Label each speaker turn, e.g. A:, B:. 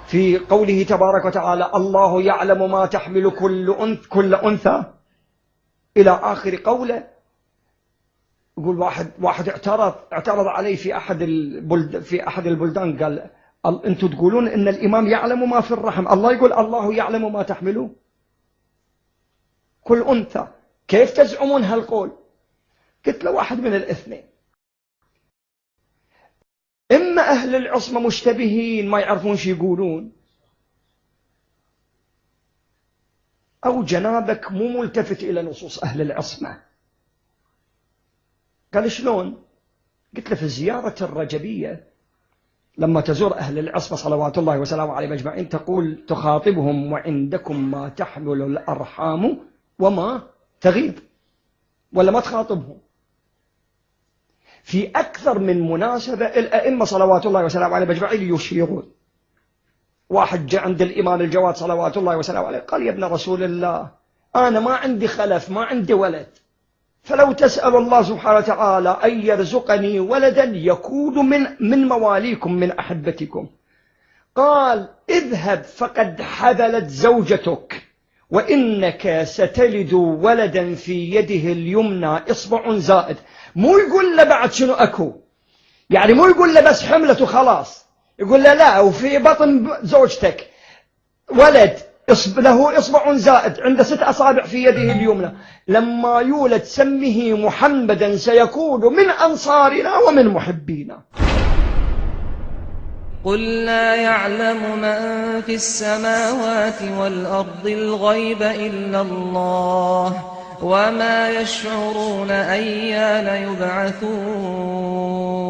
A: في قوله تبارك وتعالى الله يعلم ما تحمل كل أنثى إلى آخر قوله. يقول واحد اعترض عليه في أحد البلدان، قال أنتم تقولون إن الإمام يعلم ما في الرحم، الله يقول الله يعلم ما تحمل كل أنثى، كيف تزعمون هالقول؟ قلت له واحد من الاثنين، إما أهل العصمة مشتبهين ما يعرفون شو يقولون، أو جنابك مو ملتفت إلى نصوص أهل العصمة. قال شلون؟ قلت له في الزيارة الرجبية لما تزور أهل العصمة صلوات الله وسلامه عليهم أجمعين تقول تخاطبهم وعندكم ما تحمل الأرحام وما تغيض، ولا ما تخاطبهم؟ في أكثر من مناسبة الأئمة صلوات الله وسلامه عليهم أجمعين يشيرون. واحد جاء عند الإمام الجواد صلوات الله وسلامه عليه قال يا ابن رسول الله أنا ما عندي خلف، ما عندي ولد، فلو تسأل الله سبحانه وتعالى أن يرزقني ولدا يكون من مواليكم من أحبتكم. قال اذهب فقد حبلت زوجتك وإنك ستلد ولدا في يده اليمنى إصبع زائد. مو يقول له بعد شنو أكو، يعني مو يقول له بس حملت وخلاص، يقول له لا وفي بطن زوجتك ولد له إصبع زائد عنده 6 أصابع في يده اليمنى، لما يولد سمه محمدا سيكون من أنصارنا ومن محبينا.
B: قل لا يعلم من في السماوات والأرض الغيب إلا الله وما يشعرون أيان يبعثون.